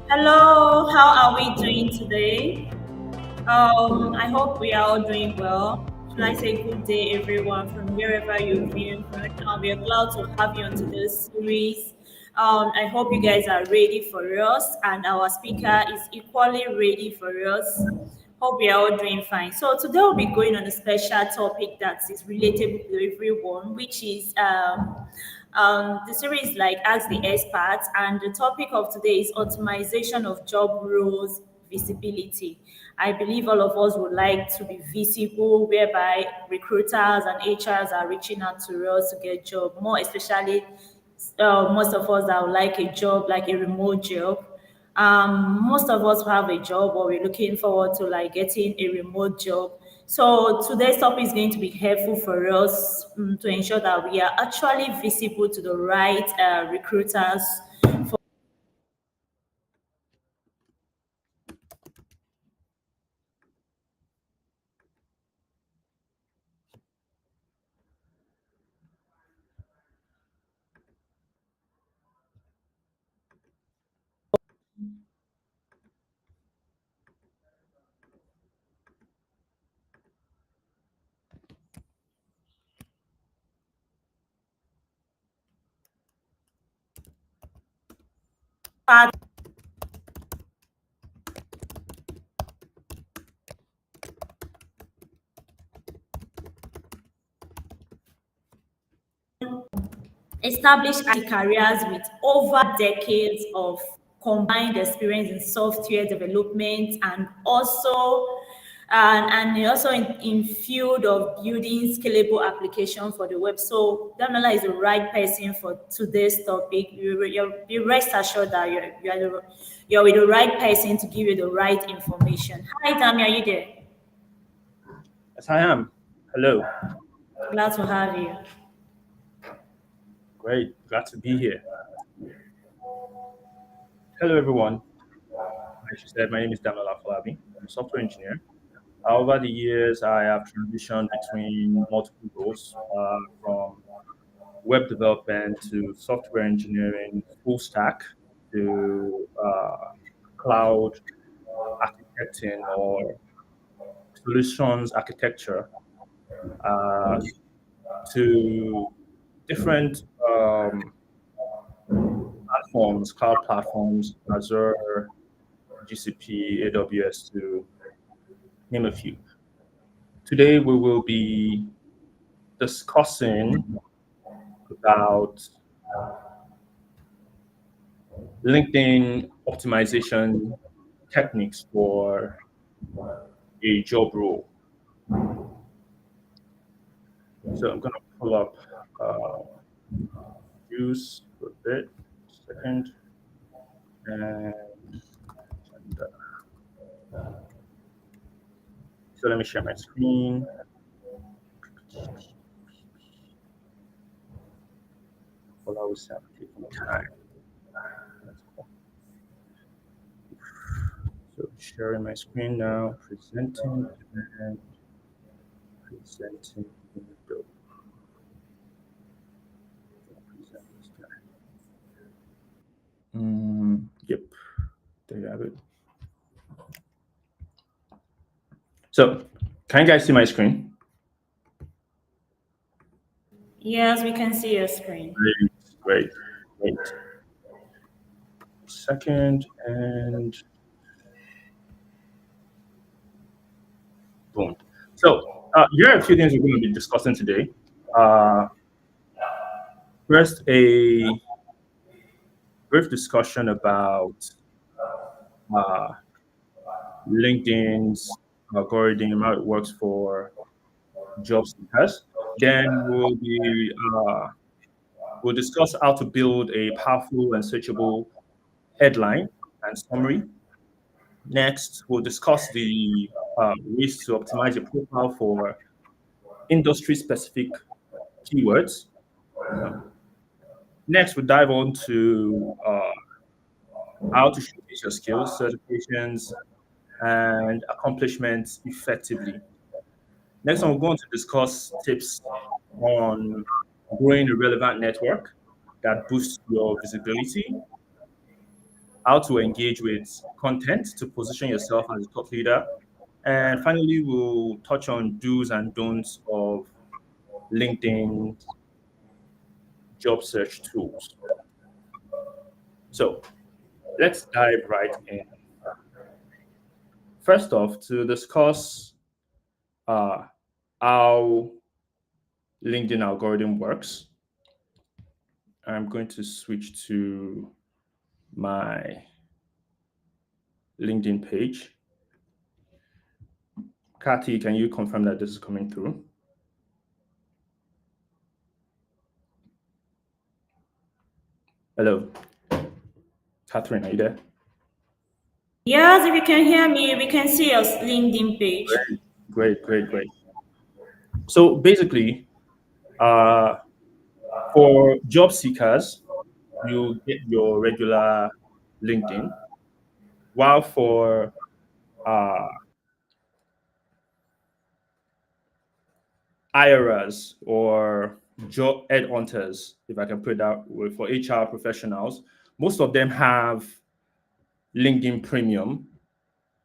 Hello, how are we doing today? I hope we are all doing well. Should I say good day, everyone, from wherever you're viewing from? We are glad to have you on today's series. I hope you guys are ready for us, and our speaker is equally ready for us. Hope we are all doing fine. So today we'll be going on a special topic that is relatable to everyone, which is the series like Ask the Experts, and the topic of today is optimization of job roles visibility. I believe all of us would like to be visible, whereby recruiters and HRs are reaching out to us to get job, more especially most of us that would like a job, like a remote job. Most of us have a job or we're looking forward to like getting a remote job. So today's topic is going to be helpful for us to ensure that we are actually visible to the right recruiters. Part established IT careers with over decades of combined experience in software development and also in field of building scalable application for the web. So Damela is the right person for today's topic. You rest assured that you're with the right person to give you the right information. Hi, Dami, are you there? Yes, I am. Hello. Glad to have you. Great. Glad to be here. Hello, everyone. Like you said, my name is Damola Falabi. I'm a software engineer. Over the years, I have transitioned between multiple roles, from web development to software engineering, full stack to cloud architecting or solutions architecture, uh, to different platforms, cloud platforms, Azure, GCP, AWS, to name a few. Today, we will be discussing about LinkedIn optimization techniques for a job role. So I'm going to pull up views for a bit, second, and so let me share my screen. Well, I was taking time. That's cool. So sharing my screen now, presenting and presenting window. Present this guy. Yep, there you have it. So, can you guys see my screen? Yes, we can see your screen. Great, great. Second, and boom. So, here are a few things we're going to be discussing today. Uh, First, a brief discussion about uh, LinkedIn's algorithm, how it works for job seekers. Then we'll discuss how to build a powerful and searchable headline and summary. Next, we'll discuss the ways to optimize your profile for industry-specific keywords. Next, we'll dive on to how to showcase your skills, certifications, and accomplishments effectively. Next one, we're going to discuss tips on growing a relevant network that boosts your visibility, how to engage with content to position yourself as a thought leader, and finally, we'll touch on do's and don'ts of LinkedIn job search tools. So let's dive right in. First off, to discuss uh, how LinkedIn algorithm works, I'm going to switch to my LinkedIn page. Kathy, can you confirm that this is coming through? Hello, Catherine, are you there? Yes, if you can hear me, we can see your LinkedIn page. Great, great, great, great. So basically, uh, for job seekers, you get your regular LinkedIn, while for uh, hirers or job headhunters, if I can put it that way, for HR professionals, most of them have LinkedIn Premium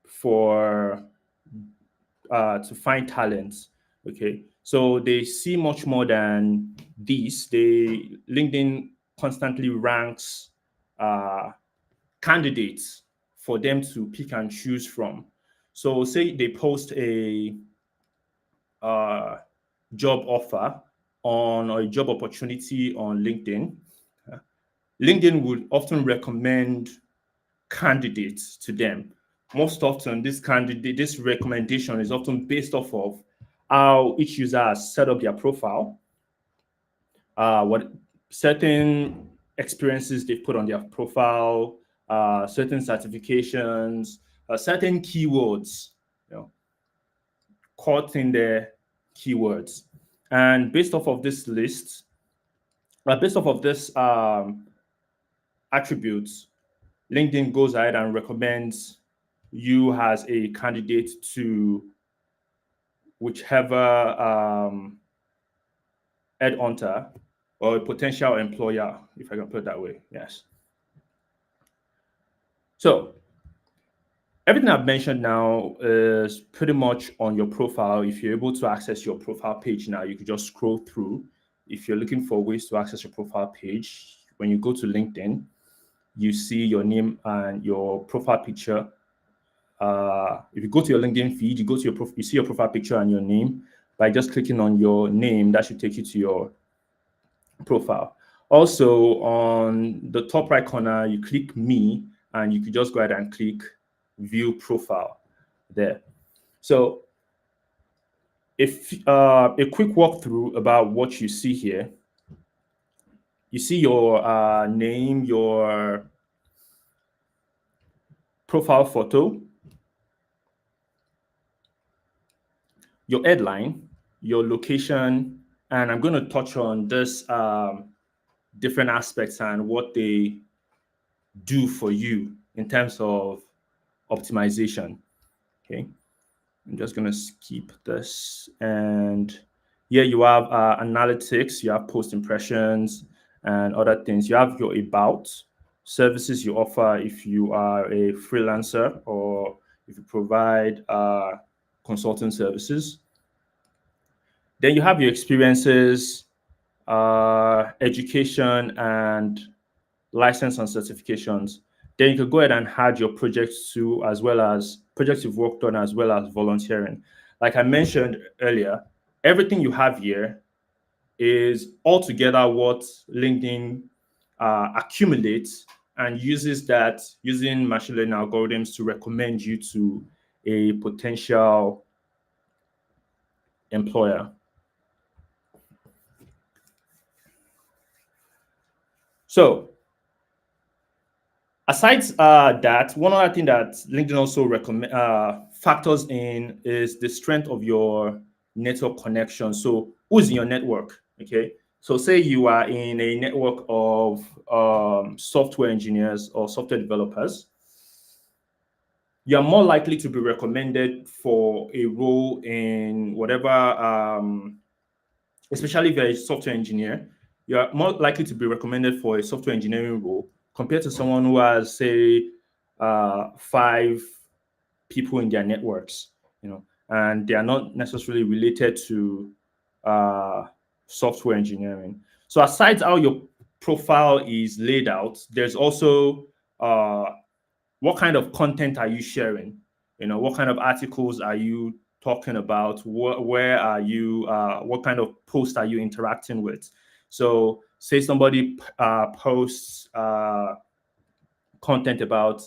for to find talents. Okay, so they see much more than this. They LinkedIn constantly ranks uh, candidates for them to pick and choose from. So, say they post a uh, job offer on or a job opportunity on LinkedIn. LinkedIn would often recommend candidates to them. Most often, this recommendation is often based off of how each user has set up their profile, what certain experiences they've put on their profile, certain certifications, certain keywords, you know, caught in their keywords. And based off of this list, based off of this attributes, LinkedIn goes ahead and recommends you as a candidate to whichever headhunter or a potential employer, if I can put it that way. Yes. So everything I've mentioned now is pretty much on your profile. If you're able to access your profile page now, you could just scroll through. If you're looking for ways to access your profile page, when you go to LinkedIn, you see your name and your profile picture. If you go to your LinkedIn feed, you go to you see your profile picture and your name. By just clicking on your name, that should take you to your profile. Also, on the top right corner, you click me, and you could just go ahead and click view profile there. So, if a quick walkthrough about what you see here, you see your name, your profile photo, your headline, your location, and I'm going to touch on this different aspects and what they do for you in terms of optimization. Okay, I'm just going to skip this. And here you have analytics, you have post impressions, and other things. You have your about, services you offer if you are a freelancer or if you provide consulting services. Then you have your experiences, education, and license and certifications. Then you could go ahead and add your projects to, as well as projects you've worked on, as well as volunteering. Like I mentioned earlier, everything you have here is altogether what LinkedIn accumulates and uses that using machine learning algorithms to recommend you to a potential employer. So aside that, one other thing that LinkedIn also recommend factors in is the strength of your network connection. So who's in your network? Okay. So say you are in a network of software engineers or software developers, you are more likely to be recommended for a role in whatever especially if you're a software engineer, you are more likely to be recommended for a software engineering role compared to someone who has, say, five people in their networks, and they are not necessarily related to uh, software engineering. So, aside how your profile is laid out, there's also uh, what kind of content are you sharing? What kind of articles are you talking about? Where are you? What kind of posts are you interacting with? So, say somebody posts content about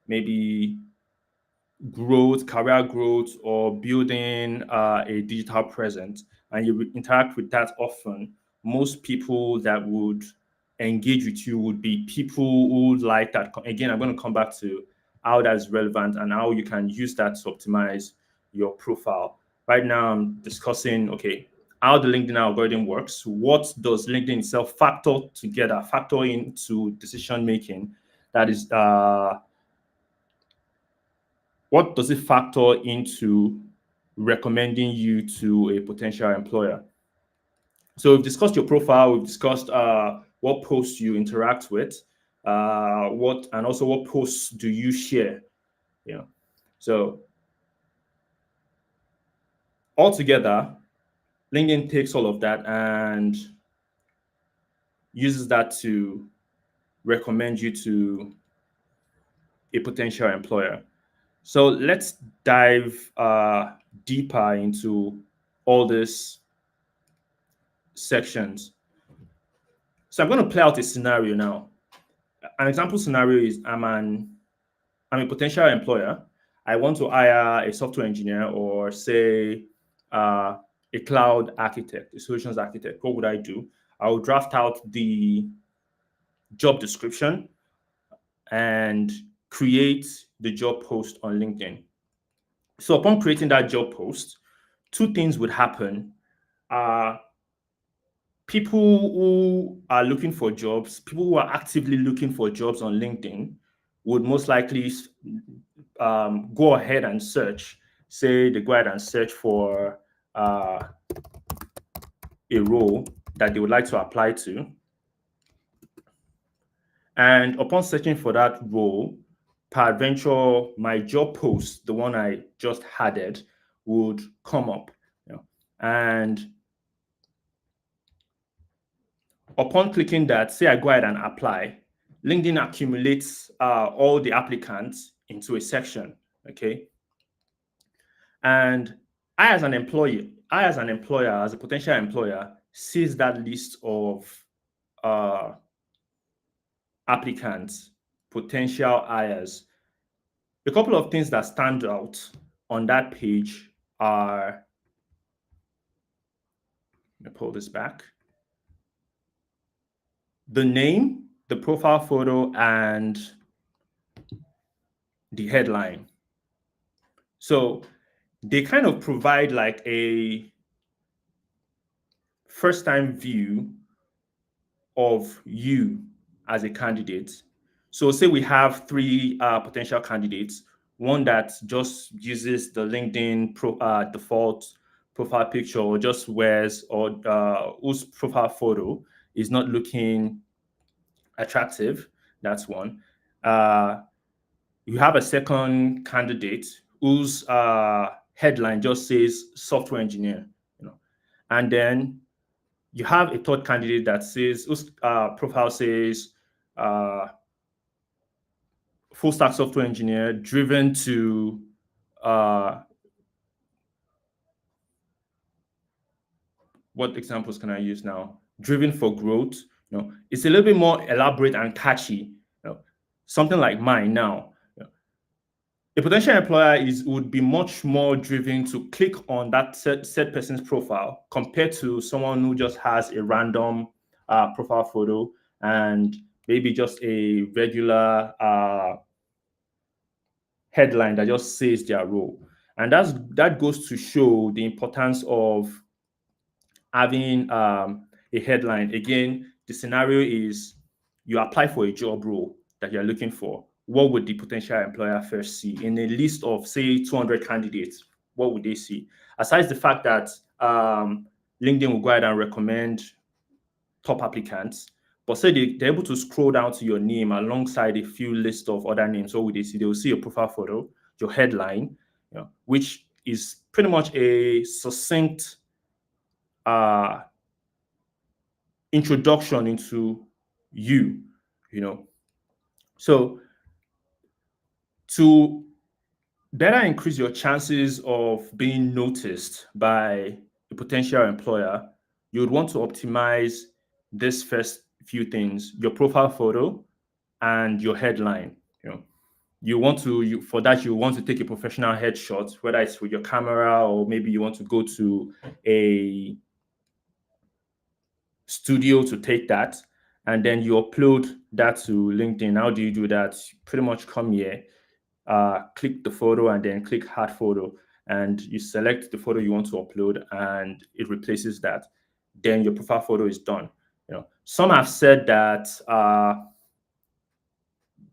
maybe growth, career growth, or building a digital presence, and you interact with that often, most people that would engage with you would be people who like that. Again, I'm going to come back to how that's relevant and how you can use that to optimize your profile. Right now, I'm discussing, okay, how the LinkedIn algorithm works. What does LinkedIn itself factor into decision making? That is what does it factor into recommending you to a potential employer? So we've discussed your profile, we've discussed what posts you interact with, what and also what posts do you share. You know, so altogether, LinkedIn takes all of that and uses that to recommend you to a potential employer. So let's dive deeper into all these sections. So I'm going to play out a scenario now. An example scenario is I'm a potential employer. I want to hire a software engineer or say uh, a cloud architect, a solutions architect. What would I do? I will draft out the job description and create the job post on LinkedIn. So upon creating that job post, two things would happen. Uh, People who are looking for jobs, people who are actively looking for jobs on LinkedIn would most likely go ahead and search. Say they go ahead and search for a role that they would like to apply to. And upon searching for that role, peradventure, my job post, the one I just added, would come up. And upon clicking that, say I go ahead and apply, LinkedIn accumulates all the applicants into a section. Okay. And as a potential employer, sees that list of uh, applicants, potential hires. A couple of things that stand out on that page are, let me pull this back, the name, the profile photo, and the headline. So they kind of provide like a first time view of you as a candidate. So, say we have three potential candidates, one that just uses the LinkedIn default profile picture or just wears or whose profile photo is not looking attractive. That's one. Uh, you have a second candidate whose headline just says software engineer, you know, and then you have a third candidate that says whose profile says uh, full stack software engineer driven to uh, what examples can I use now? Driven for growth. It's a little bit more elaborate and catchy. Something like mine now. A potential employer would be much more driven to click on that said person's profile compared to someone who just has a random profile photo and maybe just a regular headline that just says their role. And that goes to show the importance of having a headline. Again, the scenario is you apply for a job role that you're looking for. What would the potential employer first see in a list of say 200 candidates? What would they see? Aside the fact that LinkedIn will go ahead and recommend top applicants. But say they're able to scroll down to your name alongside a few list of other names. So what they see? They will see your profile photo, your headline, which is pretty much a succinct uh, introduction into you, you know. So to better increase your chances of being noticed by a potential employer, you would want to optimize this first few things: your profile photo and your headline. You know, for that you want to take a professional headshot, whether it's with your camera or maybe you want to go to a studio to take that, and then you upload that to LinkedIn. How do you do that? Pretty much come here, click the photo and then click add photo, and you select the photo you want to upload and it replaces that. Then your profile photo is done. Some have said that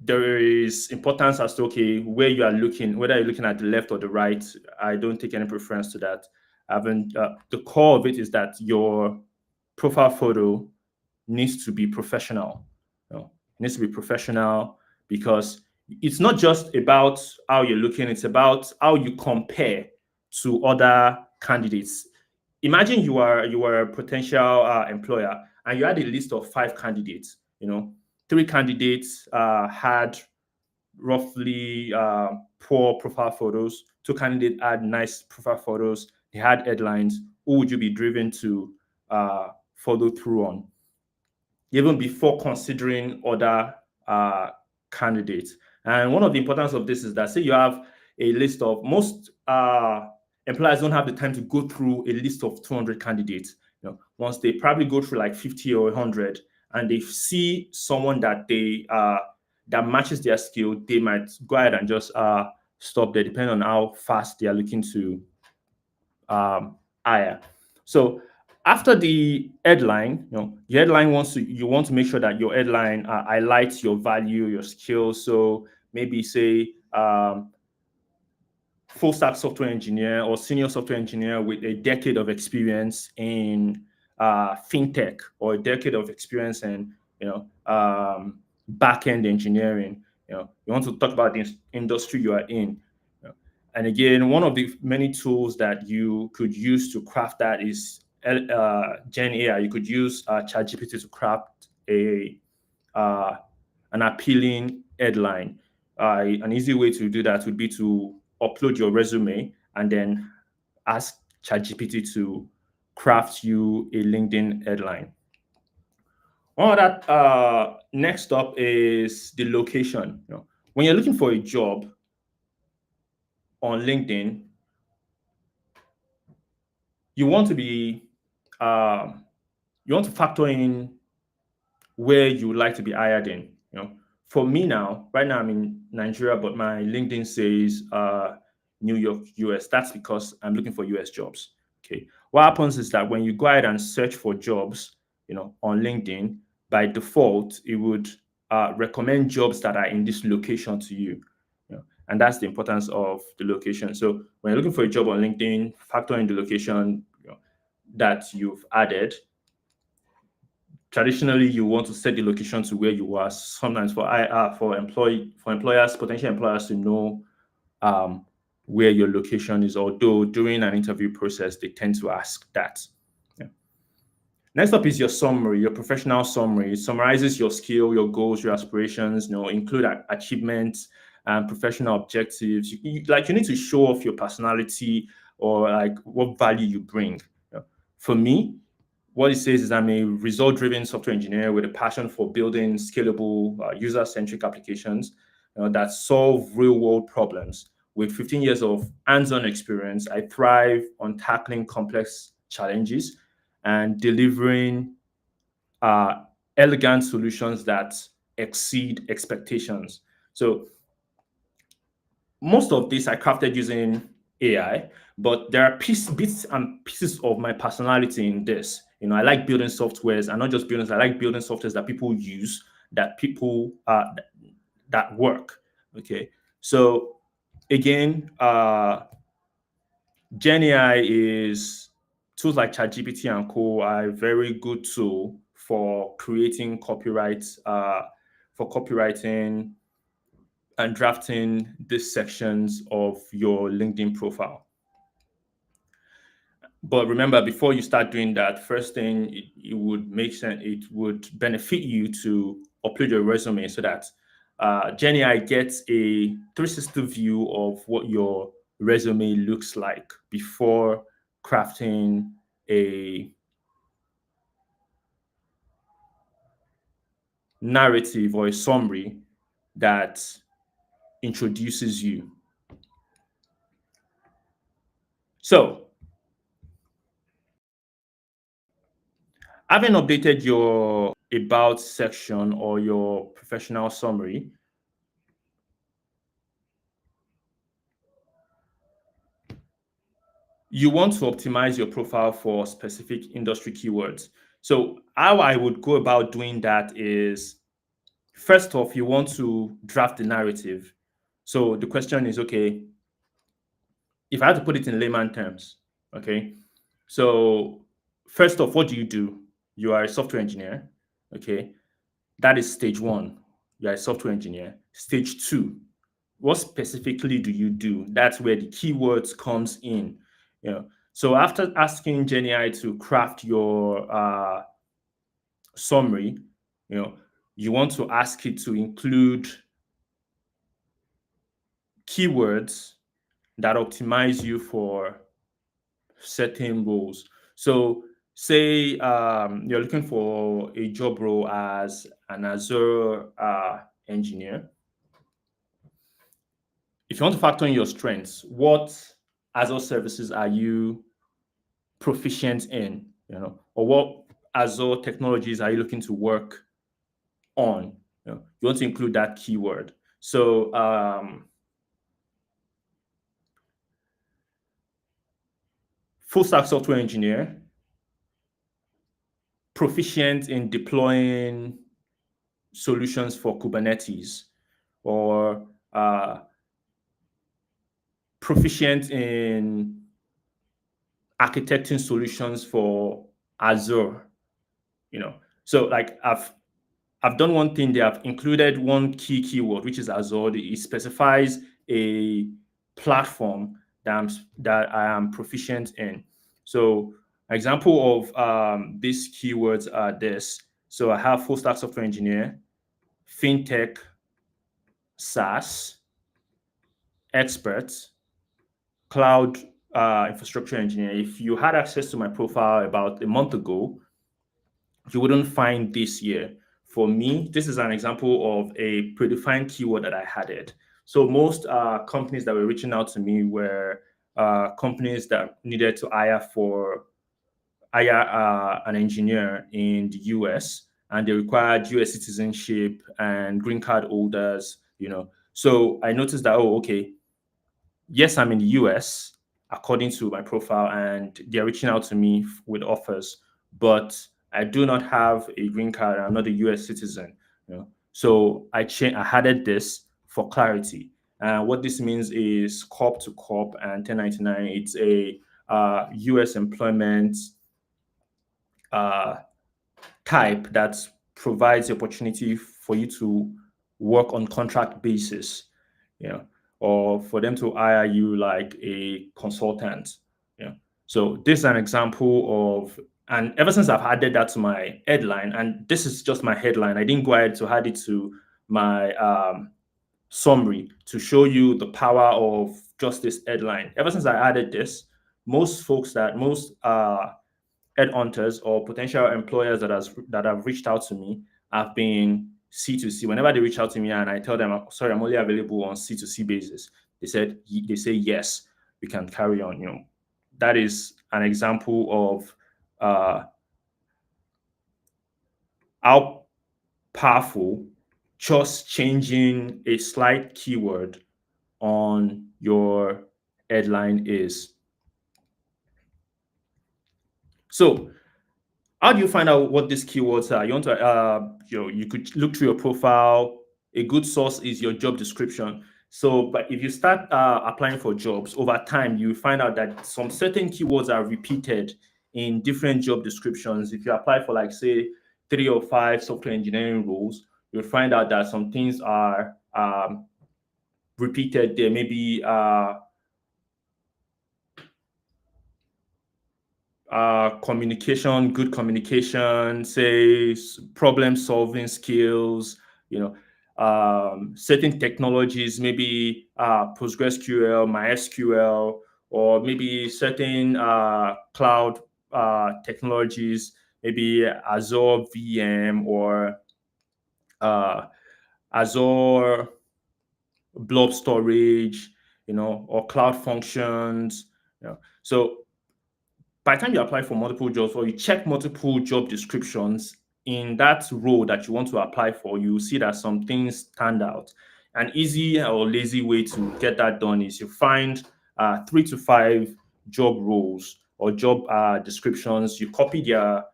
there is importance as to, okay, where you are looking, whether you're looking at the left or the right. I don't take any preference to that. I haven't The core of it is that your profile photo needs to be professional. It needs to be professional because it's not just about how you're looking, it's about how you compare to other candidates. Imagine you are a potential employer and you had a list of 5 candidates. Three candidates had roughly poor profile photos. Two candidates had nice profile photos. They had headlines. Who would you be driven to follow through on, even before considering other uh, candidates? And one of the importance of this is that, say you have a list of most employers don't have the time to go through a list of 200 candidates. Once they probably go through like 50 or 100, and they see someone that matches their skill, they might go ahead and just stop there, depending on how fast they are looking to higher. So after the headline, your headline you want to make sure that your headline highlights your value, your skills. So maybe say full stack software engineer or senior software engineer with a decade of experience in fintech, or a decade of experience in back end engineering. You want to talk about the industry you are in. And again, one of the many tools that you could use to craft that is Gen AI. You could use ChatGPT to craft uh, an appealing headline. An easy way to do that would be to upload your resume and then ask ChatGPT to craft you a LinkedIn headline. One of that next up is the location. When you're looking for a job on LinkedIn, you want to be you want to factor in where you would like to be hired in. For me now, right now I'm in Nigeria, but my LinkedIn says New York, US. That's because I'm looking for US jobs. Okay. What happens is that when you go ahead and search for jobs, on LinkedIn, by default, it would recommend jobs that are in this location to you. And that's the importance of the location. So when you're looking for a job on LinkedIn, factor in the location that you've added. Traditionally, you want to set the location to where you are. Sometimes for employers, potential employers, to know where your location is. Although during an interview process, they tend to ask that. Yeah. Next up is your summary, your professional summary. It summarizes your skill, your goals, your aspirations. Include achievements and professional objectives. You need to show off your personality, or like what value you bring. For me, what it says is I'm a result-driven software engineer with a passion for building scalable, user-centric applications that solve real-world problems. With 15 years of hands-on experience, I thrive on tackling complex challenges and delivering uh, elegant solutions that exceed expectations. So most of this I crafted using AI, but there are bits and pieces of my personality in this. I like building softwares, and not just building. I like building softwares that people use, that people that work. Okay, so again, Gen AI is tools like ChatGPT and Co are a very good tool for creating copyright, for copywriting and drafting these sections of your LinkedIn profile. But remember, before you start doing that, first thing it would make sense, it would benefit you to upload your resume so that Jenny I gets a 360 view of what your resume looks like before crafting a narrative or a summary that introduces you. So, having updated your about section or your professional summary, you want to optimize your profile for specific industry keywords. So, how I would go about doing that is first off, you want to draft the narrative. So, the question is okay, if I had to put it in layman terms, okay, so first off, what do? You are a software engineer, okay, that is stage one. You are a software engineer. Stage two, what specifically do you do? That's where the keywords comes in. You know, so after asking GenAI to craft your summary, you know, you want to ask it to include keywords that optimize you for certain roles. So, say you're looking for a job role as an Azure engineer. If you want to factor in your strengths, what Azure services are you proficient in? You know, or what Azure technologies are you looking to work on? You want to include that keyword. So, full stack software engineer, proficient in deploying solutions for Kubernetes, or proficient in architecting solutions for Azure. So like I've done one thing. They have included one key keyword, which is Azure. It specifies a platform that I am proficient in. So, example of these keywords are this. So, I have full stack software engineer, fintech, SaaS, expert, cloud infrastructure engineer. If you had access to my profile about a month ago, you wouldn't find this here. For me, this is an example of a predefined keyword that I added. So most companies that were reaching out to me were companies that needed to hire an engineer in the US, and they required US citizenship and green card holders. So I noticed that, oh, okay, yes, I'm in the US according to my profile, and they're reaching out to me with offers, but I do not have a green card. I'm not a US citizen. So I added this for clarity. What this means is corp to corp and 1099. It's a US employment uh, type that provides the opportunity for you to work on contract basis, you know, or for them to hire you like a consultant. So this is an example of, and ever since I've added that to my headline, and this is just my headline, I didn't go ahead to add it to my summary to show you the power of just this headline. Ever since I added this, most headhunters or potential employers that have reached out to me have been C2C. Whenever they reach out to me and I tell them, sorry, I'm only available on C2C basis, they say yes, we can carry on. That is an example of how powerful just changing a slight keyword on your headline is. So how do you find out what these keywords are? You want to, you could look through your profile. A good source is your job description. So, but if you start applying for jobs over time, you find out that some certain keywords are repeated in different job descriptions. If you apply for, like, say, 3 or 5 software engineering roles, you'll find out that some things are repeated there. Maybe communication, good communication, say problem solving skills, you know, certain technologies, maybe PostgreSQL, MySQL, or maybe certain cloud technologies, maybe Azure VM or uh, Azure blob storage, or cloud functions. So by the time you apply for multiple jobs or you check multiple job descriptions in that role that you want to apply for, you see that some things stand out. An easy or lazy way to get that done is you find 3 to 5 job roles or job descriptions, you copy their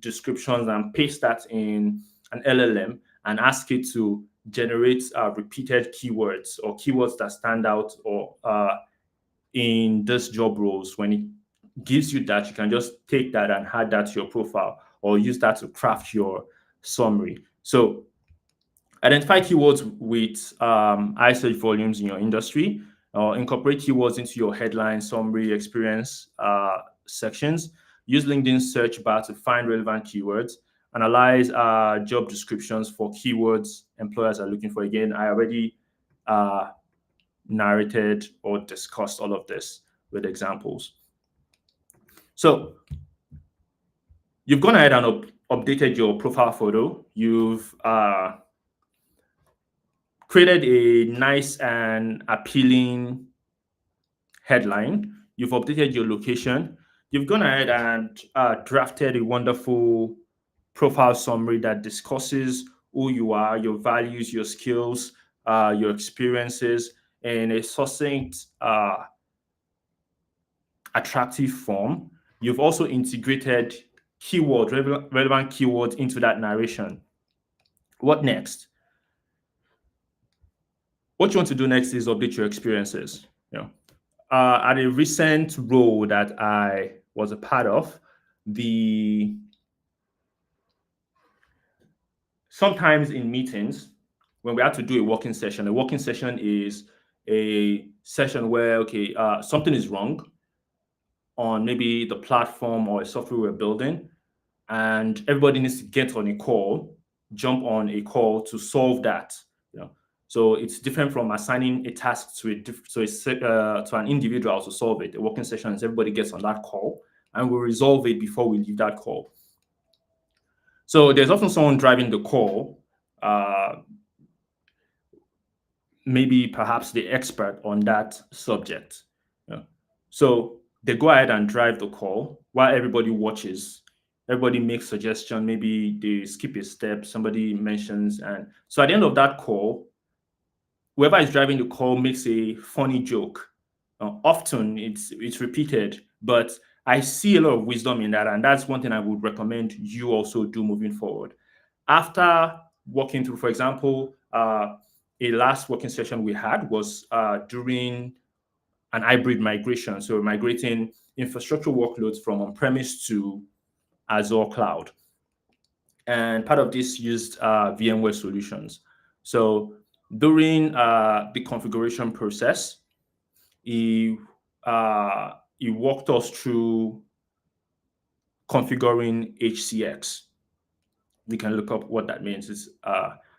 descriptions and paste that in an LLM and ask it to generate repeated keywords or keywords that stand out or in this job roles. When it gives you that, you can just take that and add that to your profile or use that to craft your summary. So identify keywords with high search volumes in your industry, or incorporate keywords into your headline, summary, experience sections. Use LinkedIn search bar to find relevant keywords. Analyze job descriptions for keywords employers are looking for. Again, I already uh, narrated or discussed all of this with examples. So you've gone ahead and updated your profile photo. You've created a nice and appealing headline. You've updated your location. You've gone ahead and drafted a wonderful profile summary that discusses who you are, your values, your skills, your experiences in a succinct, attractive form. You've also integrated relevant keywords into that narration. What next? What you want to do next is update your experiences. At a recent role that I was a part of, the sometimes in meetings when we have to do a working session is a session where, okay, something is wrong on maybe the platform or a software we're building, and everybody needs to get on a call, jump on a call to solve that. You know, so it's different from assigning a task to to an individual to solve it. A working session is everybody gets on that call and we resolve it before we leave that call. So there's often someone driving the call, uh, maybe perhaps the expert on that subject. Yeah. So they go ahead and drive the call while everybody watches. Everybody makes suggestion. Maybe they skip a step. Somebody mentions, and so at the end of that call, whoever is driving the call makes a funny joke. Often it's repeated, but I see a lot of wisdom in that, and that's one thing I would recommend you also do moving forward. After walking through, for example, a last working session we had was during an hybrid migration. So we're migrating infrastructure workloads from on-premise to Azure cloud. And part of this used VMware solutions. So during the configuration process, he he walked us through configuring HCX. We can look up what that means. It's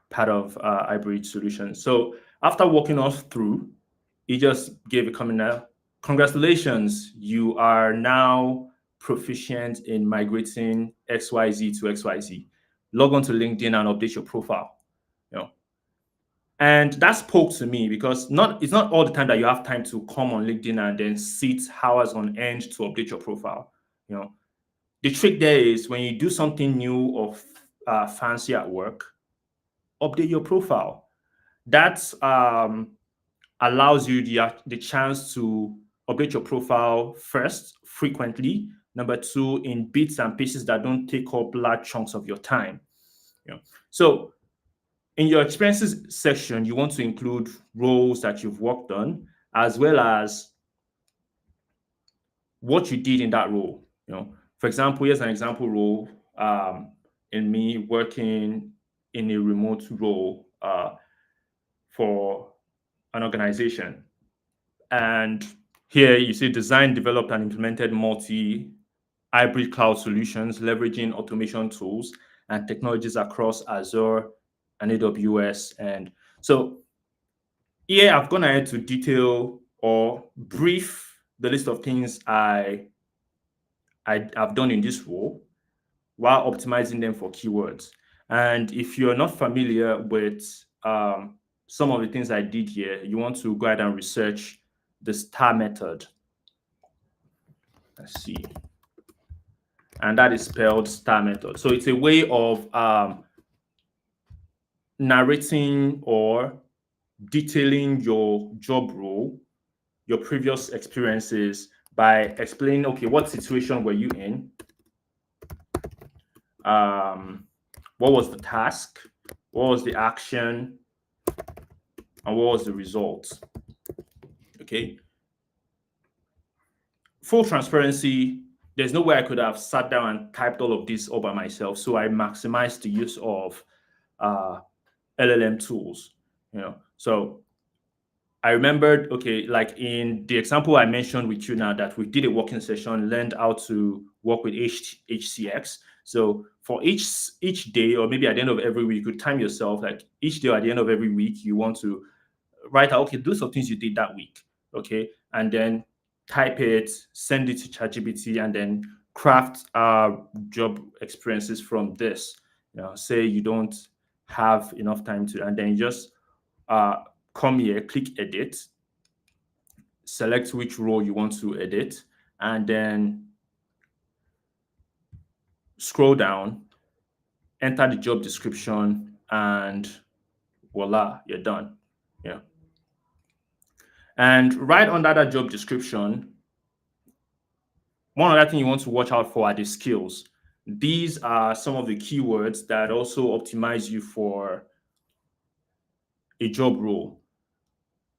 part of hybrid solutions. So after walking us through, he just gave a comment now. Congratulations, you are now proficient in migrating XYZ to XYZ. Log on to LinkedIn and update your profile. You know, and that spoke to me because it's not all the time that you have time to come on LinkedIn and then sit hours on end to update your profile. You know, the trick there is when you do something new or fancy at work, update your profile. That allows you the chance to update your profile first, frequently. Number two, in bits and pieces that don't take up large chunks of your time. So in your experiences section, you want to include roles that you've worked on, as well as what you did in that role. For example, here's an example role in me working in a remote role for an organization. And here you see design, developed, and implemented multi hybrid cloud solutions, leveraging automation tools and technologies across Azure and AWS. And so here I've gone ahead to detail or brief the list of things I've done in this role while optimizing them for keywords. And if you're not familiar with some of the things I did here, you want to go ahead and research the STAR method. Let's see. And that is spelled STAR method. So it's a way of narrating or detailing your job role, your previous experiences by explaining, okay, what situation were you in? What was the task? What was the action? And what was the result? Okay. Full transparency, there's no way I could have sat down and typed all of this all by myself. So I maximized the use of uh, LLM tools. So I remembered, okay, like in the example I mentioned with you now, that we did a working session, learned how to work with HCX. So for each day, or maybe at the end of every week, you could time yourself, like each day or at the end of every week, you want to write out, okay, those are things you did that week, okay, and then type it, send it to ChatGPT, and then craft job experiences from this. Say you don't have enough time to, and then you just uh, come here, click edit, select which role you want to edit, and then scroll down, enter the job description, and voila, you're done. Yeah. And right under that job description, one other thing you want to watch out for are the skills. These are some of the keywords that also optimize you for a job role.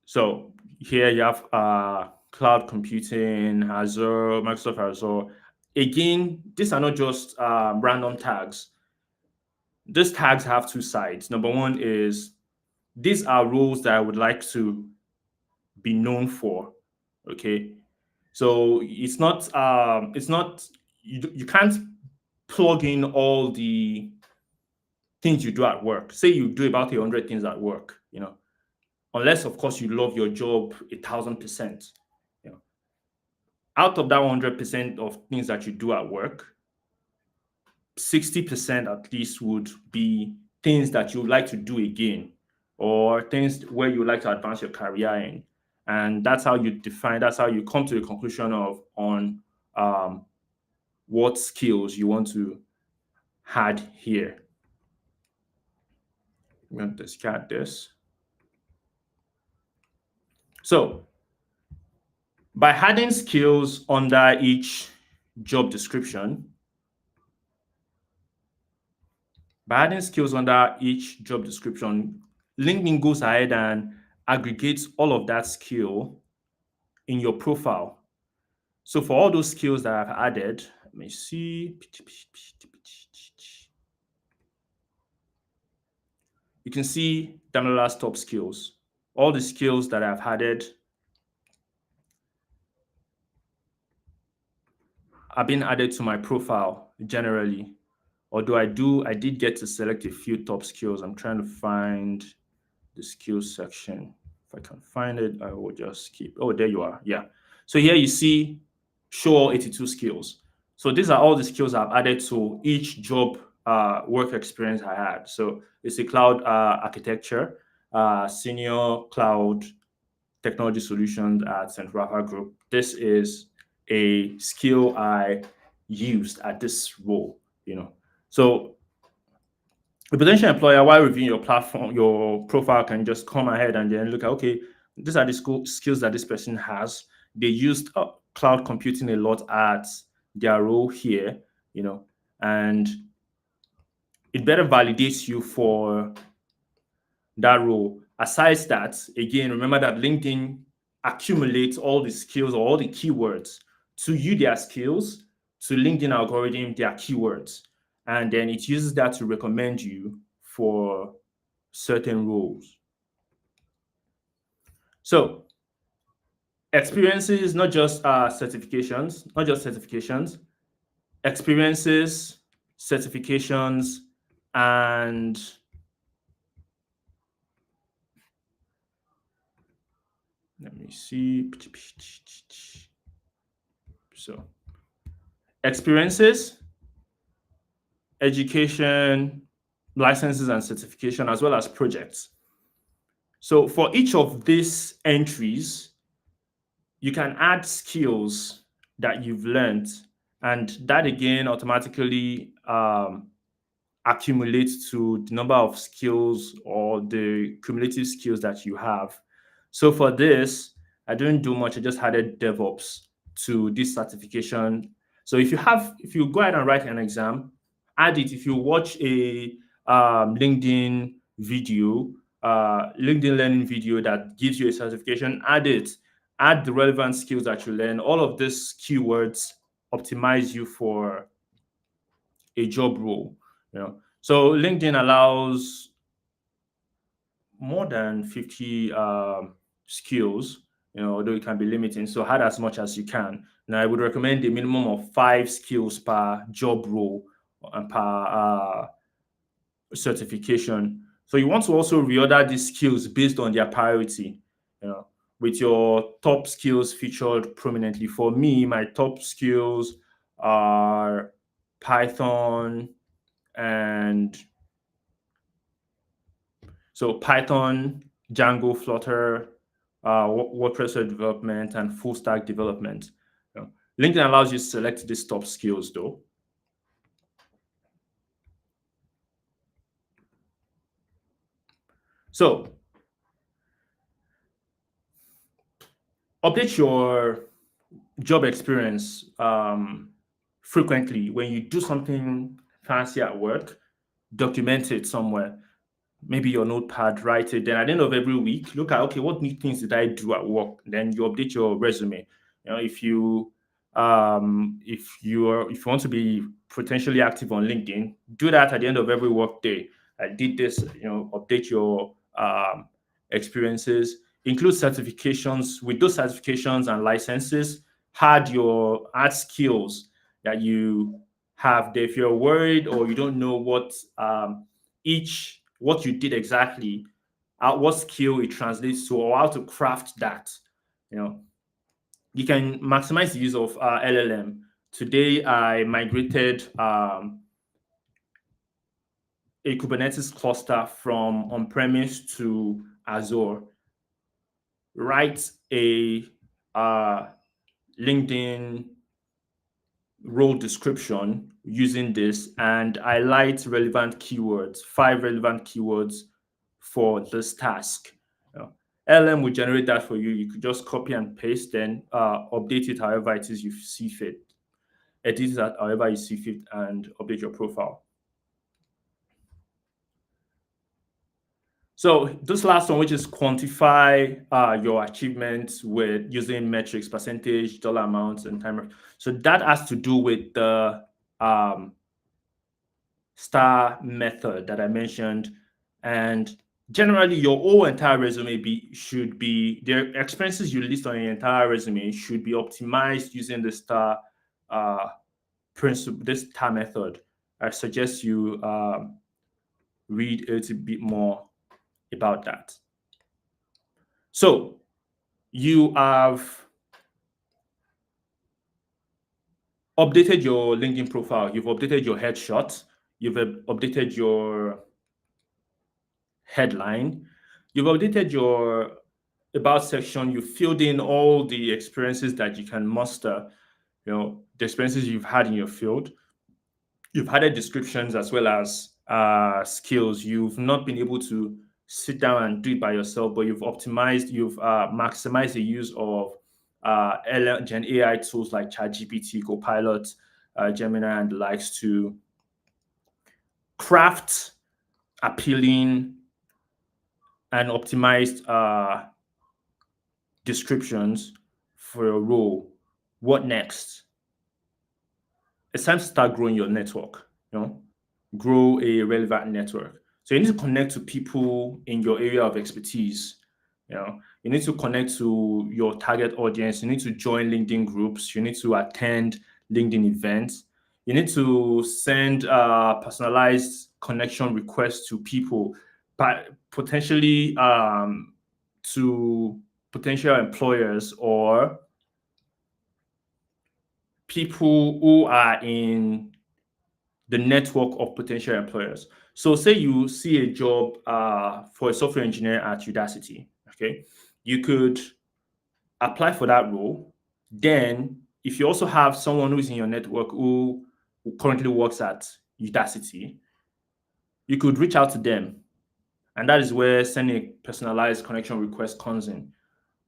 So here you have cloud computing, Azure, Microsoft Azure. Again, these are not just random tags. These tags have two sides. Number one is these are roles that I would like to be known for. Okay. So it's not you can't plug in all the things you do at work. Say you do about 100 things at work, unless of course you love your job 1,000%. You know, out of that 100% of things that you do at work, 60% at least would be things that you would like to do again, or things where you would like to advance your career in. And that's how you come to the conclusion of on um, what skills you want to add here. I'm going to discard this. So by adding skills under each job description, LinkedIn goes ahead and aggregates all of that skill in your profile. So for all those skills that I've added, let me see. You can see Damila's top skills. All the skills that I've added are being added to my profile generally. Although I did get to select a few top skills. I'm trying to find the skills section. If I can find it, I will just keep. Oh, there you are. Yeah. So here you see show all 82 skills. So these are all the skills I've added to each job work experience I had. So it's a cloud architecture, senior cloud technology solutions at St. Rafa Group. This is a skill I used at this role. So the potential employer, while reviewing your platform, your profile, can just come ahead and then look at, okay, these are the skills that this person has. They used cloud computing a lot at their role here, and it better validates you for that role. Aside that, again, remember that LinkedIn accumulates all the skills or all the keywords. To you, they are skills. to LinkedIn algorithm their keywords, and then it uses that to recommend you for certain roles. So experiences, not just certifications, experiences, certifications, and let me see. So experiences, education, licenses and certification, as well as projects. So for each of these entries, you can add skills that you've learned, and that again automatically accumulates to the number of skills or the cumulative skills that you have. So for this, I didn't do much. I just added DevOps to this certification. So if you go ahead and write an exam, add it. If you watch a LinkedIn video, LinkedIn learning video that gives you a certification, add it. Add the relevant skills that you learn. All of these keywords optimize you for a job role. So LinkedIn allows more than 50 skills, although it can be limiting. So add as much as you can. Now, I would recommend a minimum of 5 skills per job role and per certification. So you want to also reorder these skills based on their priority, you know, with your top skills featured prominently. For me, my top skills are Python and so Python, Django, Flutter, WordPress development, and full stack development. LinkedIn allows you to select these top skills though. So update your job experience frequently. When you do something fancy at work, document it somewhere. Maybe your notepad, write it. Then at the end of every week, look at, okay, what new things did I do at work? Then you update your resume. If you want to be potentially active on LinkedIn, do that at the end of every work day. I did this. Update your experiences, include certifications. With those certifications and licenses, add skills that you have there. If you're worried or you don't know what you did exactly, what skill it translates to, or how to craft that. You know, you can maximize the use of LLM. Today, I migrated a Kubernetes cluster from on-premise to Azure. Write a LinkedIn role description using this and highlight relevant keywords, 5 relevant keywords for this task. LM will generate that for you. You could just copy and paste, then update it however it is you see fit. Edit it however you see fit and update your profile. So this last one, which is quantify your achievements with using metrics, percentage, dollar amounts, and timer. So that has to do with the star method that I mentioned. And generally, your whole entire resume should be the expenses you list on your entire resume should be optimized using the star principle, this star method. I suggest you read a little bit more about that. So you have updated your LinkedIn profile, you've updated your headshot, you've updated your headline, you've updated your about section, you filled in all the experiences that you can muster, the experiences you've had in your field. You've added descriptions as well as skills. You've not been able to sit down and do it by yourself, but you've maximized the use of Gen AI tools like ChatGPT, Copilot, Gemini, and the likes to craft appealing and optimized descriptions for your role. What next? it's time to start growing your network, grow a relevant network. So you need to connect to people in your area of expertise. You need to connect to your target audience. You need to join LinkedIn groups. You need to attend LinkedIn events. You need to send personalized connection requests to people, but potentially to potential employers or people who are in the network of potential employers. So, say you see a job for a software engineer at Udacity, okay? You could apply for that role. Then, if you also have someone who's in your network who currently works at Udacity, you could reach out to them. And that is where sending a personalized connection request comes in.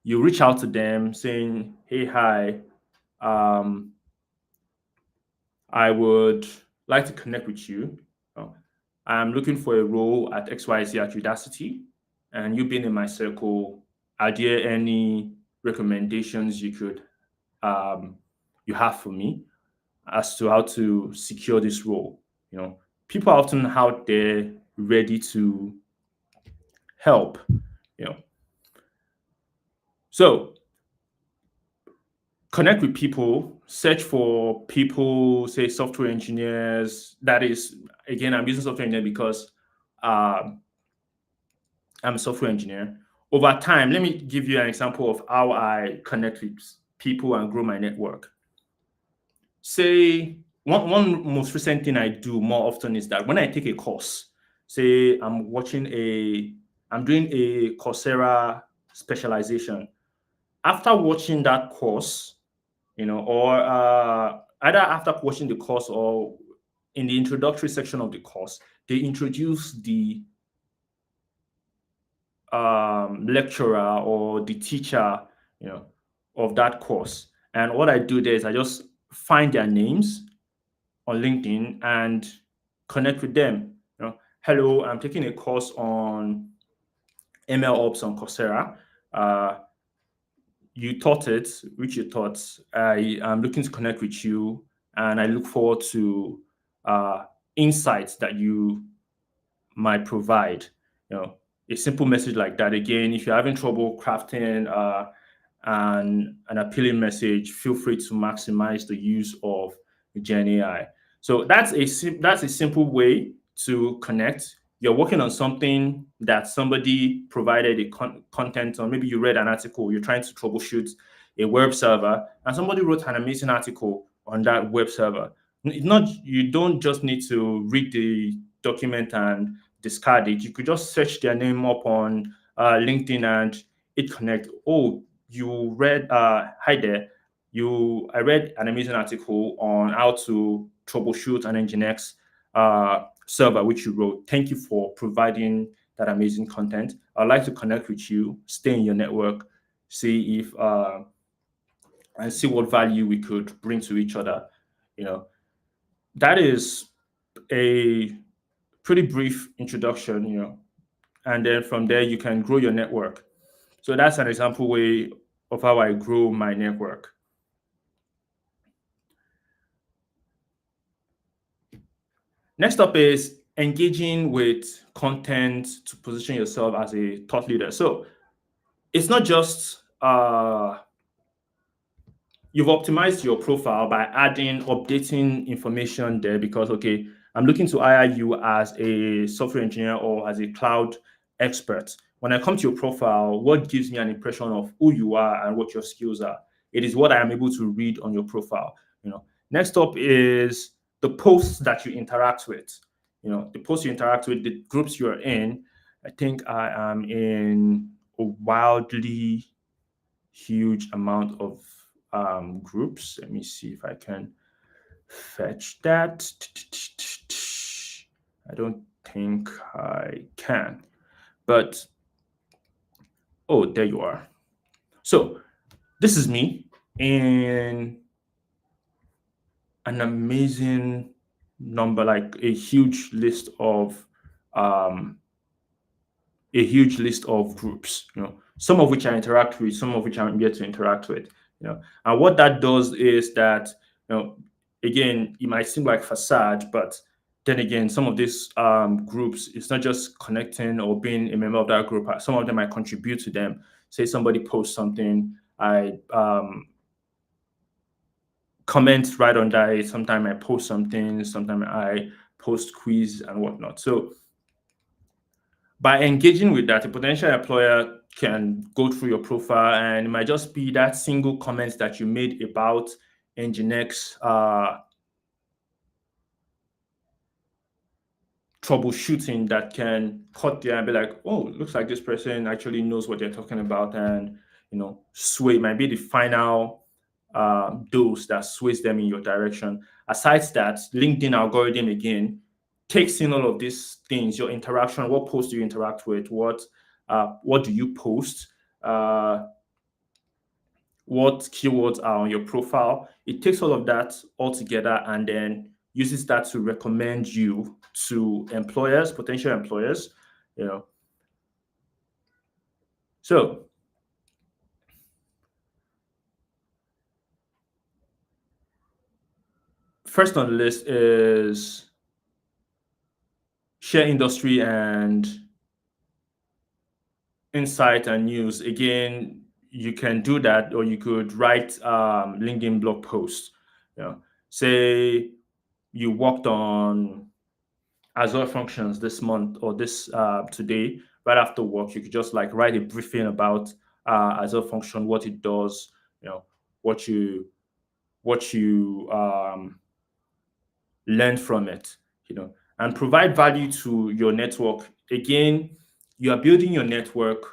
You reach out to them saying, hey, hi, um, I would like to connect with you. Uh, I'm looking for a role at XYZ at Udacity, and you being in my circle, are there any recommendations um, you have for me as to how to secure this role? People are often out there ready to help. You know, so connect with people, search for people, say software engineers. That is, again, I'm using software engineer because um, I'm a software engineer. Over time, let me give you an example of how I connect with people and grow my network. Say one most recent thing I do more often is that when I take a course, say I'm doing a Coursera specialization. After watching that course, or either after watching the course or in the introductory section of the course, they introduce the lecturer or the teacher, you know, of that course. And what I do there is I just find their names on LinkedIn and connect with them. Hello, I'm taking a course on ML Ops on Coursera. Uh, you taught it, which you taught. I am looking to connect with you, and I look forward to uh, insights that you might provide. You know, a simple message like that. Again, if you're having trouble crafting an appealing message, feel free to maximize the use of Gen AI. So that's a simple way to connect. You're working on something that somebody provided content on. Maybe you read an article. You're trying to troubleshoot a web server, and somebody wrote an amazing article on that web server. It's not you don't just need to read the document and discard it. You could just search their name up on LinkedIn and it connect. Oh, you read hi there. I read an amazing article on how to troubleshoot an Nginx server which you wrote. Thank you for providing that amazing content. I'd like to connect with you, stay in your network, see if and see what value we could bring to each other. You know, that is a pretty brief introduction, and then from there you can grow your network. So that's an example way of how I grow my network. Next up is engaging with content to position yourself as a thought leader. So it's not just you've optimized your profile by updating information there because okay, I'm looking to hire you as a software engineer or as a cloud expert. When I come to your profile, what gives me an impression of who you are and what your skills are? It is what I am able to read on your profile. Next up is the posts that you interact with. The posts you interact with, the groups you're in. I think I am in a wildly huge amount of groups. Let me see if I can fetch that. I don't think I can, but oh, there you are. So this is me in an amazing number, like um, a huge list of groups, some of which I interact with, some of which I'm yet to interact with. And what that does is that, you know, again, it might seem like facade, but then again, some of these groups, it's not just connecting or being a member of that group. Some of them might contribute to them. Say somebody posts something, I comment right under it. Sometimes I post something, sometimes I post quiz and whatnot. So by engaging with that, a potential employer can go through your profile, and it might just be that single comment that you made about Nginx troubleshooting that can cut there and be like, oh, looks like this person actually knows what they're talking about, and sway might be the final dose that sways them in your direction. Aside that, LinkedIn algorithm again takes in all of these things, your interaction, what posts do you interact with, what do you post, uh, what keywords are on your profile. It takes all of that all together and then uses that to recommend you to employers, potential employers. You know, so first on the list is share industry and insight and news. Again, you can do that, or you could write LinkedIn blog posts. Say you worked on Azure functions this month or this today, right after work, you could just like write a briefing about Azure function, what it does, what you learn from it, and provide value to your network. Again, you are building your network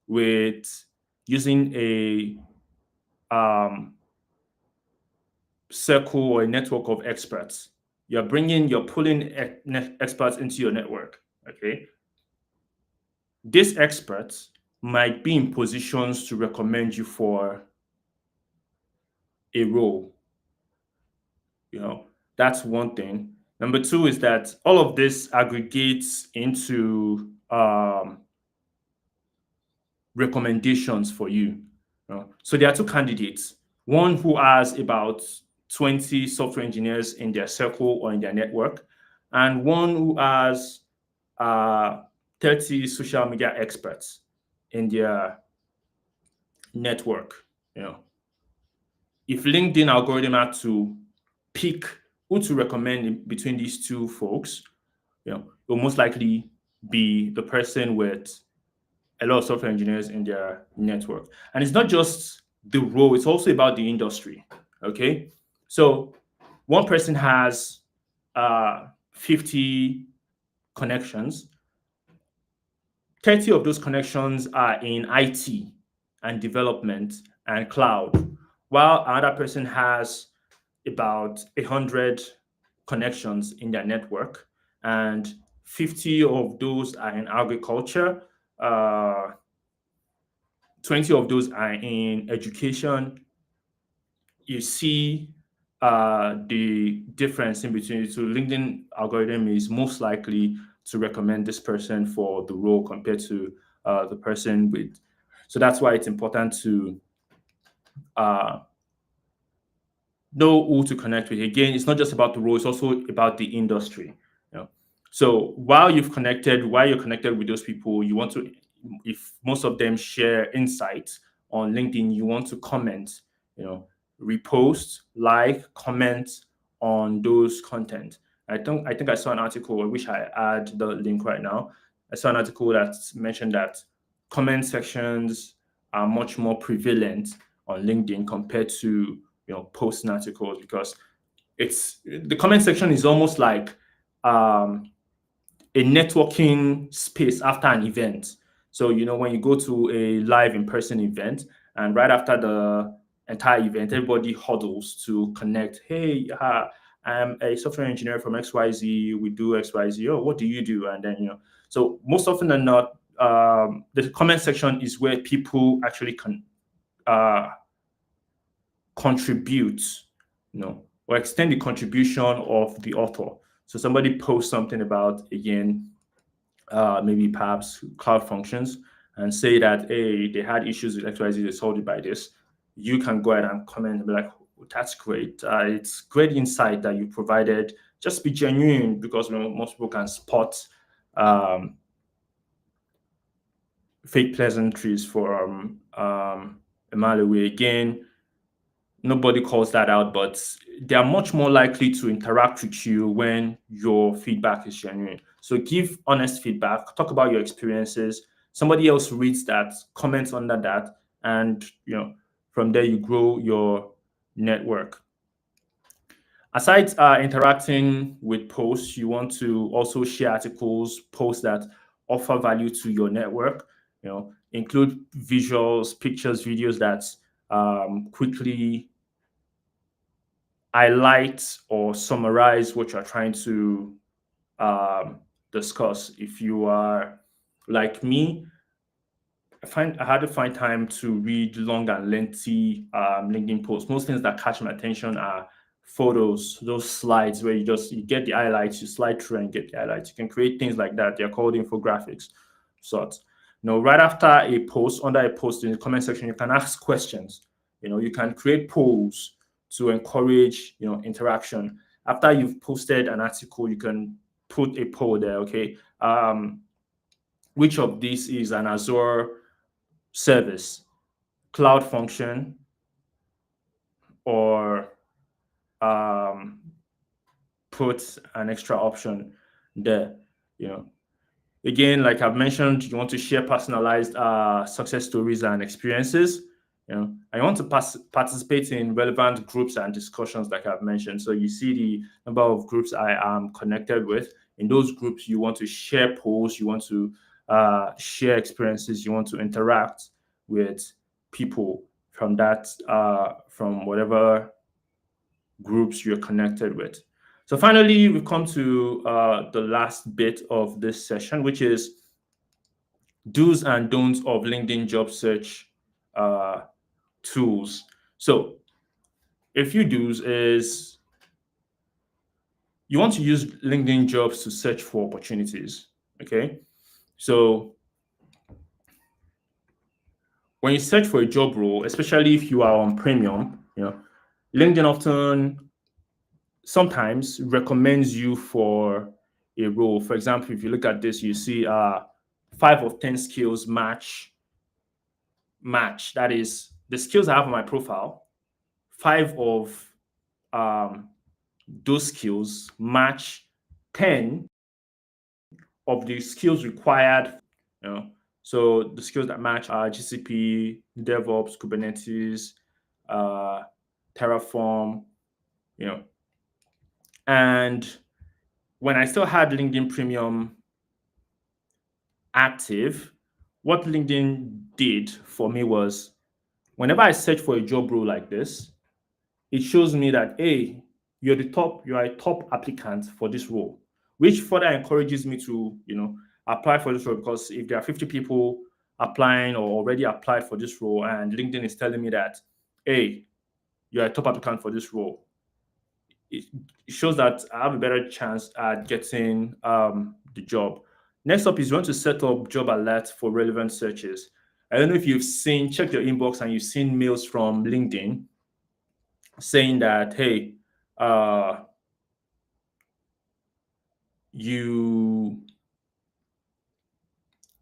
with using a um, circle or a network of experts. You're pulling experts into your network. Okay, these experts might be in positions to recommend you for a role. That's one thing. Number two is that all of this aggregates into recommendations for you. So there are two candidates, one who has about 20 software engineers in their circle or in their network, and one who has uh, 30 social media experts in their network. You know, if LinkedIn algorithm had to pick who to recommend between these two folks, it will most likely be the person with a lot of software engineers in their network. And it's not just the role, it's also about the industry. Okay. So one person has 50 connections, 30 of those connections are in IT and development and cloud, while another person has about 100 connections in their network, and 50 of those are in agriculture, uh, 20 of those are in education. You see the difference in between the two. LinkedIn algorithm is most likely to recommend this person for the role compared to the person with. So that's why it's important to uh, know who to connect with. Again, it's not just about the role; it's also about the industry. You know? So while you're connected with those people, you want to, if most of them share insights on LinkedIn, you want to comment, you know, repost, like, comment on those content. I think I saw an article. I wish I had the link right now. I saw an article that mentioned that comment sections are much more prevalent on LinkedIn compared to posting articles, because it's the comment section is almost like um, a networking space after an event. So when you go to a live in-person event, and right after the entire event, everybody huddles to connect. Hey, I'm a software engineer from XYZ. We do XYZ. Oh, what do you do? And then so most often than not, the comment section is where people actually uh, contribute, or extend the contribution of the author. So somebody posts something about, again, maybe perhaps cloud functions, and say that, hey, they had issues with XYZ, they solved it by this. You can go ahead and comment and be like, That's great. It's great insight that you provided. Just be genuine because most people can spot um, fake pleasantries from a mile away. Again, nobody calls that out, but they are much more likely to interact with you when your feedback is genuine. So give honest feedback, talk about your experiences. Somebody else reads that, comments under that, and from there you grow your network. Aside interacting with posts, you want to also share articles, posts that offer value to your network. Include visuals, pictures, videos that quickly highlight or summarize what you're trying to um, discuss. If you are like me, I had to find time to read long and lengthy LinkedIn posts. Most things that catch my attention are photos, those slides where you get the highlights, you slide through and get the highlights. You can create things like that. They're called infographics, sorts. Right after a post, under a post in the comment section, you can ask questions. You can create polls to encourage interaction. After you've posted an article, you can put a poll there. Okay, which of these is an Azure service, cloud function, or um, put an extra option there. You know, Again, like I've mentioned, you want to share personalized success stories and experiences. And you want to participate in relevant groups and discussions, like I've mentioned. So you see the number of groups I am connected with. In those groups, you want to share posts, you want to share experiences, you want to interact with people from whatever groups you're connected with. So finally, we come to the last bit of this session, which is do's and don'ts of LinkedIn job search uh, tools. So a few do's is you want to use LinkedIn jobs to search for opportunities. Okay. So when you search for a job role, especially if you are on premium, LinkedIn often sometimes recommends you for a role. For example, if you look at this, you see 5 of 10 skills match. That is the skills I have on my profile. 5 of um, those skills match 10 of the skills required. You know, so the skills that match are GCP, DevOps, Kubernetes, uh, Terraform. You know, and when I still had LinkedIn Premium active, what LinkedIn did for me was whenever I search for a job role like this, it shows me that hey, you are a top applicant for this role, which further encourages me to apply for this role because if there are 50 people applying or already applied for this role and LinkedIn is telling me that hey, you're a top applicant for this role, it shows that I have a better chance at getting the job. Next up is you want to set up job alerts for relevant searches. I don't know if you've check your inbox and you've seen mails from LinkedIn saying that, hey, uh, you,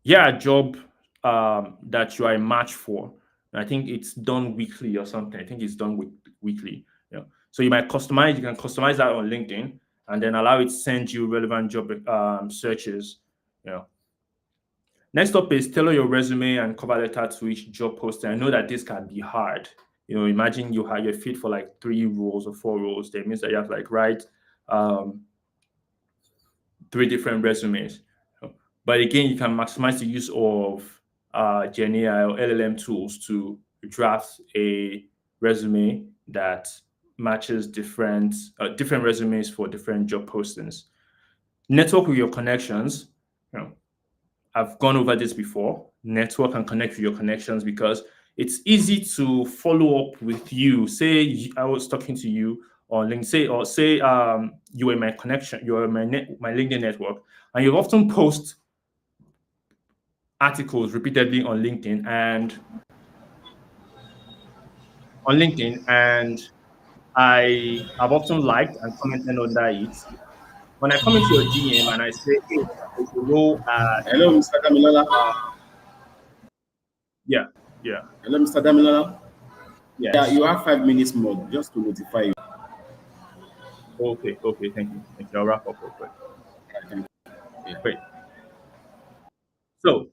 yeah, a job that you are a match for. And I think it's done weekly or something. I think it's done weekly. So you can customize that on LinkedIn and then allow it to send you relevant job searches. You know. Next up is tailor your resume and cover letter to each job posting. I know that this can be hard. Imagine you have your fit for like 3 roles or 4 roles. That means that you have to like write um, 3 different resumes. But again, you can maximize the use of GenAI or LLM tools to draft a resume that matches different resumes for different job postings. Network with your connections. You know, I've gone over this before. Network and connect with your connections because it's easy to follow up with you. Say I was talking to you on LinkedIn, say you were my connection, you were my LinkedIn network, and you often post articles repeatedly on LinkedIn and I have often liked and commented under it. When I come into your DM and I say, hey, there's a role at, Hello, Mr. Damilola. uh, yeah, yeah, Hello, Mr. Damilola. Yeah, yes. you have 5 minutes more just to notify you. Okay, okay, thank you. Thank you. I'll wrap up real quick. I think. Yeah. Great. So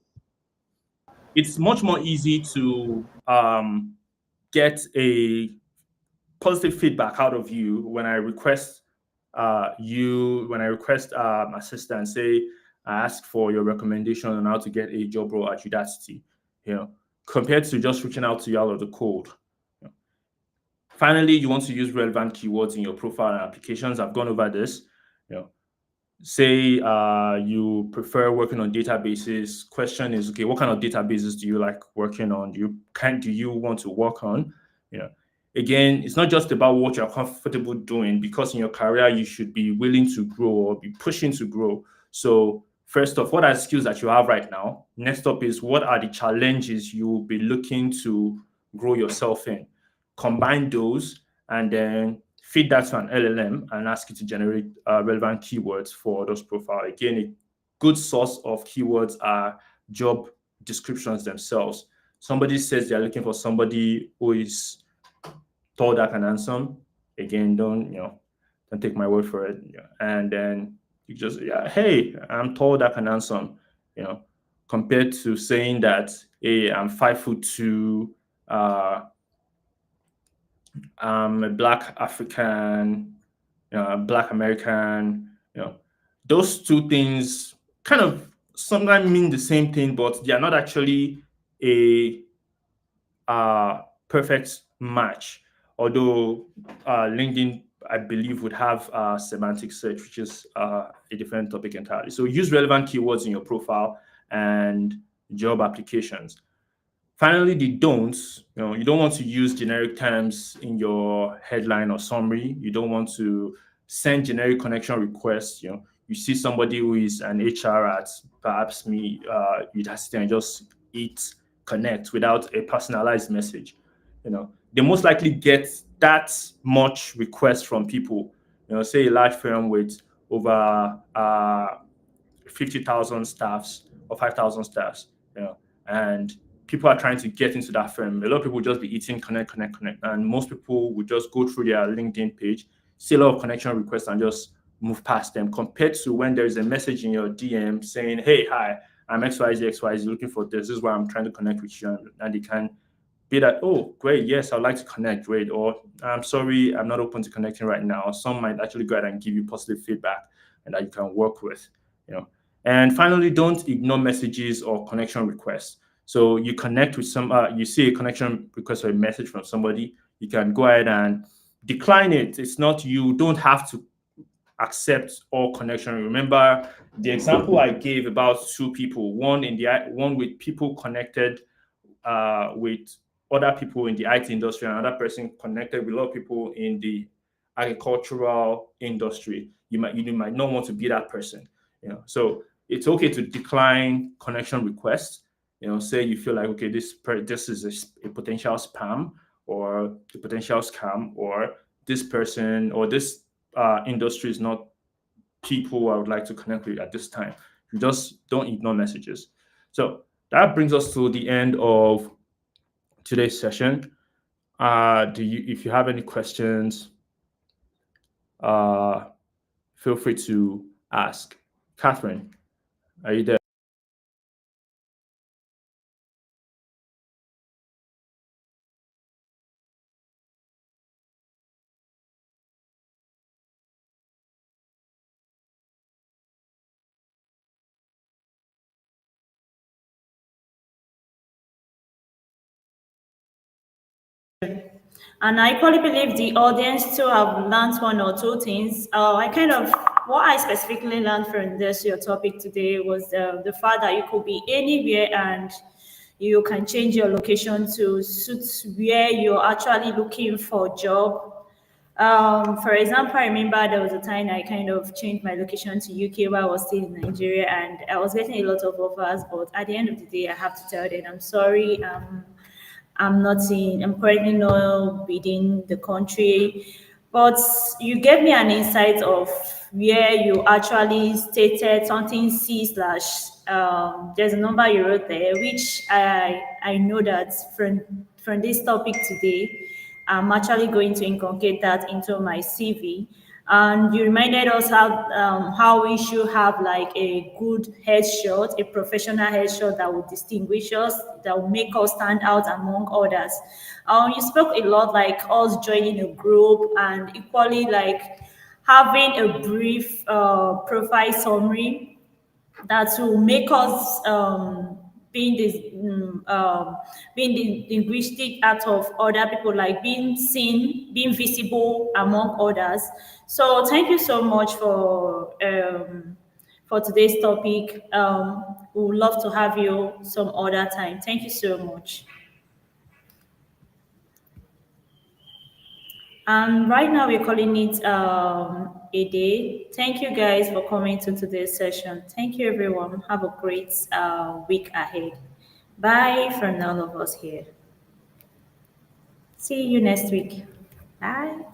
it's much more easy to get a positive feedback out of you when I request when I request assistance, say I ask for your recommendation on how to get a job role at Udacity, you know, compared to just reaching out to you out of the cold. You know. Finally, you want to use relevant keywords in your profile and applications. I've gone over this. You know, say you prefer working on databases. Question is, okay, what kind of databases do you like working on? Do you want to work on? You know, again, it's not just about what you're comfortable doing, because in your career you should be willing to grow or be pushing to grow. So first off, what are the skills that you have right now? Next up is, what are the challenges you will be looking to grow yourself in? Combine those and then feed that to an LLM and ask it to generate relevant keywords for those profile. Again, a good source of keywords are job descriptions themselves. Somebody says they're looking for somebody who is tall, dark, and handsome. Again, don't take my word for it. And then you just, yeah, hey, I'm tall, dark, and handsome. You know, compared to saying that, hey, I'm 5'2", uh, a black African, a black American, those two things kind of sometimes mean the same thing, but they are not actually a perfect match. Although LinkedIn, I believe, would have semantic search, which is a different topic entirely. So use relevant keywords in your profile and job applications. Finally, the don'ts. You don't want to use generic terms in your headline or summary. You don't want to send generic connection requests. You see somebody who is an HR at perhaps me, Udacity, and just hit connect without a personalized message. They most likely get that much request from people. Say a large firm with over 50,000 staffs or 5,000 staffs, and people are trying to get into that firm. A lot of people just be eating connect, connect, connect, and most people would just go through their LinkedIn page, see a lot of connection requests, and just move past them. Compared to when there is a message in your DM saying, "Hey, hi, I'm XYZ looking for this. This is why I'm trying to connect with you," and they can be that, oh, great, yes, I'd like to connect, great, or I'm sorry, I'm not open to connecting right now. Some might actually go ahead and give you positive feedback and that you can work with. you know. And finally, don't ignore messages or connection requests. So you connect with you see a connection request or a message from somebody, you can go ahead and decline it. It's not, you don't have to accept all connection. Remember the example I gave about two people, one with people connected with other people in the IT industry, and another person connected with a lot of people in the agricultural industry. You might not want to be that person. So it's okay to decline connection requests. Say you feel like, okay, this is a potential spam or a potential scam, or this person or this industry is not people I would like to connect with at this time. You just don't ignore messages. So that brings us to the end of today's session. If you have any questions, uh, feel free to ask. Catherine, are you there? And I equally believe the audience too have learned one or two things. What I specifically learned from this your topic today was the fact that you could be anywhere and you can change your location to suit where you're actually looking for a job. For example, I remember there was a time I kind of changed my location to UK while I was still in Nigeria, and I was getting a lot of offers. But at the end of the day, I have to tell them, I'm sorry, I'm currently not within the country. But you gave me an insight of where you actually stated something C slash there's a number you wrote there, which I know that from this topic today, I'm actually going to inculcate that into my CV. And you reminded us how we should have like a good headshot, a professional headshot that will distinguish us, that will make us stand out among others. You spoke a lot like us joining a group and equally like having a brief profile summary that will make us being this being the linguistic out of other people, like being seen, being visible among others. So thank you so much for today's topic. We would love to have you some other time. Thank you so much. And right now we're calling it a day. Thank you guys for coming to today's session. Thank you everyone. Have a great week ahead. Bye from all of us here. See you next week. Bye.